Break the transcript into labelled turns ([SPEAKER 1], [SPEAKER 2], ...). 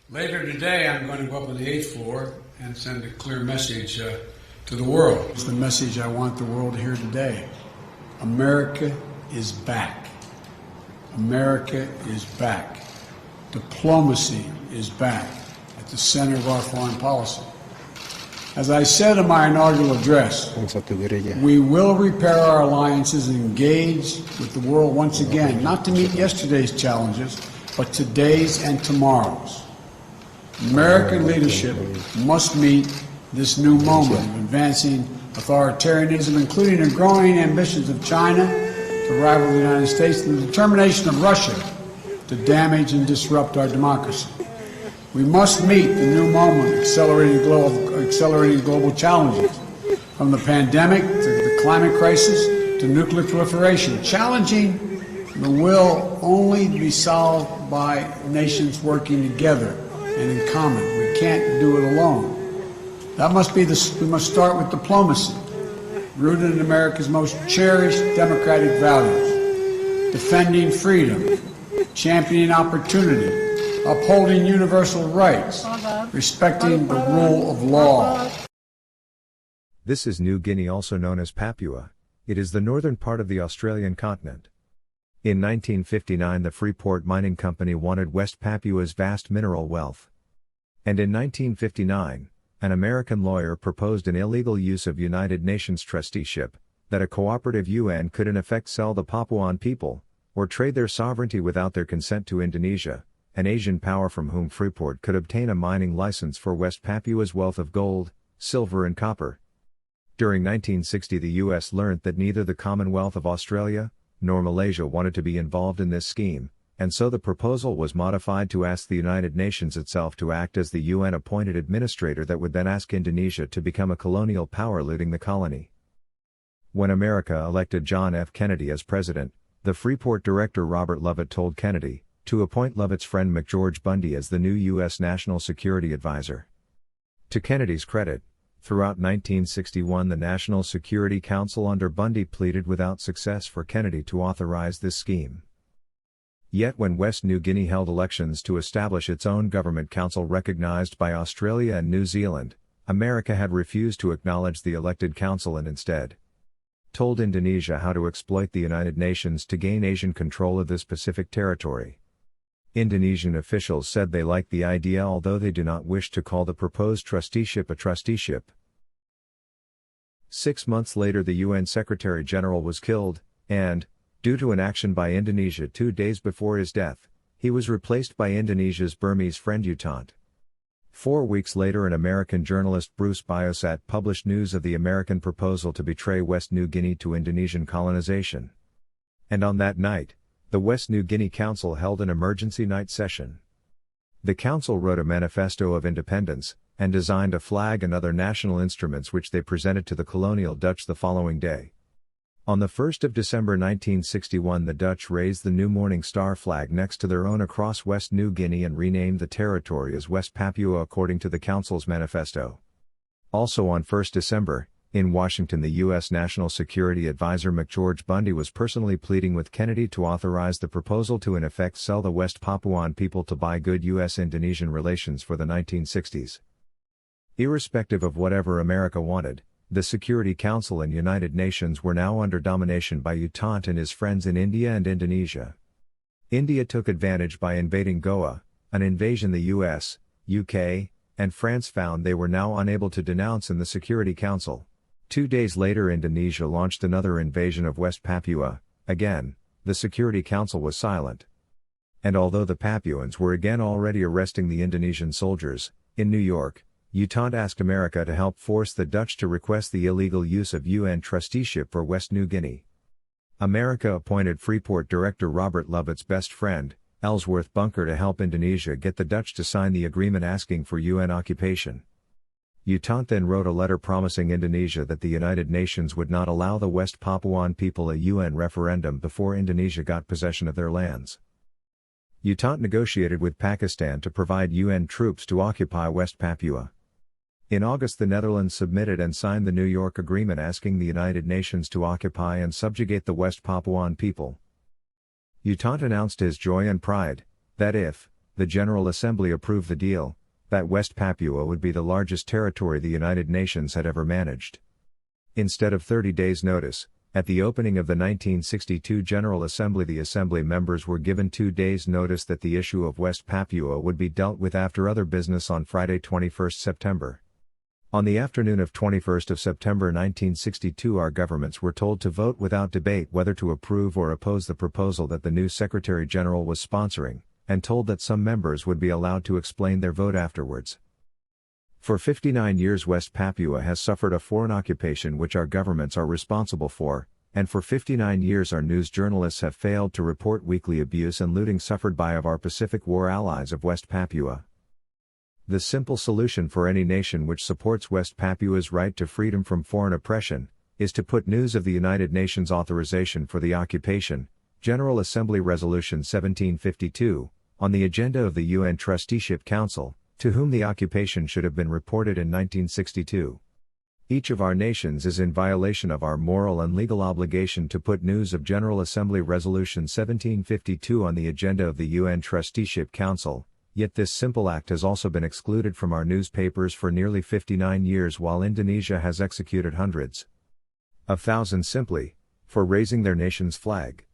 [SPEAKER 1] Later today, I'm going to go up on the 8th floor and send a clear message to the world. It's the message I want the world to hear today. America is back. America is back. Diplomacy is back at the center of our foreign policy. As I said in my inaugural address, we will repair our alliances and engage with the world once again, not to meet yesterday's challenges, but today's and tomorrow's. American leadership must meet this new moment of advancing authoritarianism, including the growing ambitions of China to rival the United States and the determination of Russia to damage and disrupt our democracy. We must meet the new moment, accelerating global challenges, from the pandemic to the climate crisis to nuclear proliferation. Challenging the will only be solved by nations working together and in common. We can't do it alone. We must start with diplomacy, rooted in America's most cherished democratic values, defending freedom, championing opportunity, upholding universal rights, respecting the rule of law.
[SPEAKER 2] This is New Guinea, also known as Papua. It is the northern part of the Australian continent. In 1959, the Freeport Mining Company wanted West Papua's vast mineral wealth. And in 1959, an American lawyer proposed an illegal use of United Nations trusteeship, that a cooperative UN could in effect sell the Papuan people, or trade their sovereignty without their consent to Indonesia, an Asian power from whom Freeport could obtain a mining license for West Papua's wealth of gold, silver and copper. During 1960, the U.S. learnt that neither the Commonwealth of Australia nor Malaysia wanted to be involved in this scheme, and so the proposal was modified to ask the United Nations itself to act as the UN-appointed administrator that would then ask Indonesia to become a colonial power looting the colony. When America elected John F. Kennedy as president, the Freeport director Robert Lovett told Kennedy to appoint Lovett's friend McGeorge Bundy as the new U.S. National Security Advisor. To Kennedy's credit, throughout 1961 the National Security Council under Bundy pleaded without success for Kennedy to authorize this scheme. Yet when West New Guinea held elections to establish its own government council recognized by Australia and New Zealand, America had refused to acknowledge the elected council and instead told Indonesia how to exploit the United Nations to gain Asian control of this Pacific territory. Indonesian officials said they liked the idea, although they do not wish to call the proposed trusteeship a trusteeship. 6 months later, the UN Secretary General was killed, and, due to an action by Indonesia 2 days before his death, he was replaced by Indonesia's Burmese friend U Thant. 4 weeks later, an American journalist, Bruce Biosat, published news of the American proposal to betray West New Guinea to Indonesian colonization. And on that night, the West New Guinea Council held an emergency night session. The Council wrote a manifesto of independence, and designed a flag and other national instruments which they presented to the colonial Dutch the following day. On the 1st of December 1961, the Dutch raised the new Morning Star flag next to their own across West New Guinea and renamed the territory as West Papua according to the Council's manifesto. Also on 1st December, in Washington, the U.S. National Security Advisor McGeorge Bundy was personally pleading with Kennedy to authorize the proposal to in effect sell the West Papuan people to buy good U.S.-Indonesian relations for the 1960s. Irrespective of whatever America wanted, the Security Council and United Nations were now under domination by U Thant and his friends in India and Indonesia. India took advantage by invading Goa, an invasion the U.S., UK, and France found they were now unable to denounce in the Security Council. 2 days later, Indonesia launched another invasion of West Papua. Again, the Security Council was silent. And although the Papuans were again already arresting the Indonesian soldiers, in New York, U Thant asked America to help force the Dutch to request the illegal use of UN trusteeship for West New Guinea. America appointed Freeport director Robert Lovett's best friend, Ellsworth Bunker, to help Indonesia get the Dutch to sign the agreement asking for UN occupation. U Thant then wrote a letter promising Indonesia that the United Nations would not allow the West Papuan people a UN referendum before Indonesia got possession of their lands. U Thant negotiated with Pakistan to provide UN troops to occupy West Papua. In August, the Netherlands submitted and signed the New York Agreement asking the United Nations to occupy and subjugate the West Papuan people. U Thant announced his joy and pride that if the General Assembly approved the deal, that West Papua would be the largest territory the United Nations had ever managed. Instead of 30 days' notice, at the opening of the 1962 General Assembly, the Assembly members were given 2 days' notice that the issue of West Papua would be dealt with after other business on Friday, 21 September. On the afternoon of 21 September 1962, our governments were told to vote without debate whether to approve or oppose the proposal that the new Secretary General was sponsoring, and told that some members would be allowed to explain their vote afterwards. For 59 years West Papua has suffered a foreign occupation which our governments are responsible for, and for 59 years our news journalists have failed to report weekly abuse and looting suffered by our Pacific War allies of West Papua. The simple solution for any nation which supports West Papua's right to freedom from foreign oppression, is to put news of the United Nations authorization for the occupation, General Assembly Resolution 1752, on the agenda of the UN Trusteeship Council, to whom the occupation should have been reported in 1962. Each of our nations is in violation of our moral and legal obligation to put news of General Assembly Resolution 1752 on the agenda of the UN Trusteeship Council, yet this simple act has also been excluded from our newspapers for nearly 59 years, while Indonesia has executed hundreds of thousands simply for raising their nation's flag.